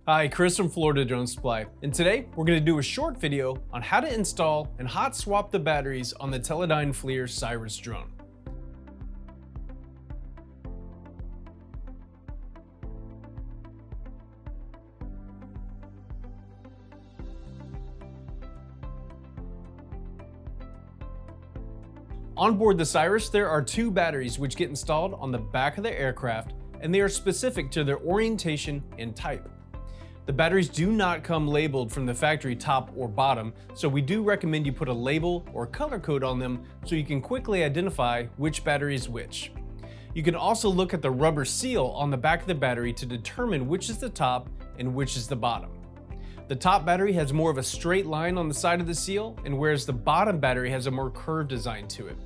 Hi, Chris from Florida Drone Supply, and today we're going to do a short video on how to install and hot swap the batteries on the Teledyne FLIR SIRAS drone. On board the SIRAS, there are two batteries which get installed on the back of the aircraft, and they are specific to their orientation and type. The batteries do not come labeled from the factory top or bottom, so we do recommend you put a label or color code on them so you can quickly identify which battery is which. You can also look at the rubber seal on the back of the battery to determine which is the top and which is the bottom. The top battery has more of a straight line on the side of the seal, and whereas the bottom battery has a more curved design to it.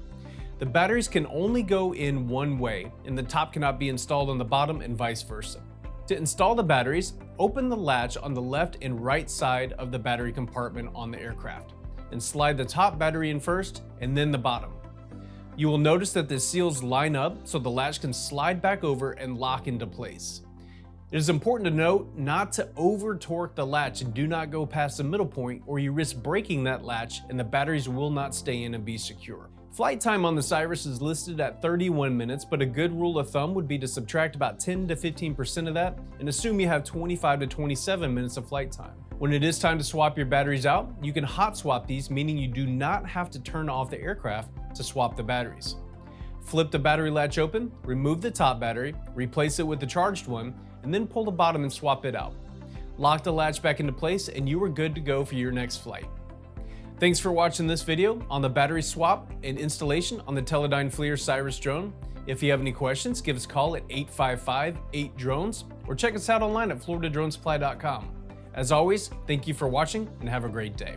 The batteries can only go in one way, and the top cannot be installed on the bottom and vice versa. To install the batteries, open the latch on the left and right side of the battery compartment on the aircraft, and slide the top battery in first and then the bottom. You will notice that the seals line up so the latch can slide back over and lock into place. It is important to note not to over torque the latch and do not go past the middle point, or you risk breaking that latch and the batteries will not stay in and be secure. Flight time on the SIRAS is listed at 31 minutes, but a good rule of thumb would be to subtract about 10 to 15% of that and assume you have 25 to 27 minutes of flight time. When it is time to swap your batteries out, you can hot swap these, meaning you do not have to turn off the aircraft to swap the batteries. Flip the battery latch open, remove the top battery, replace it with the charged one, and then pull the bottom and swap it out. Lock the latch back into place and you are good to go for your next flight. Thanks for watching this video on the battery swap and installation on the Teledyne FLIR SIRAS drone. If you have any questions, give us a call at 855-8-DRONES or check us out online at floridadronesupply.com. As always, thank you for watching and have a great day.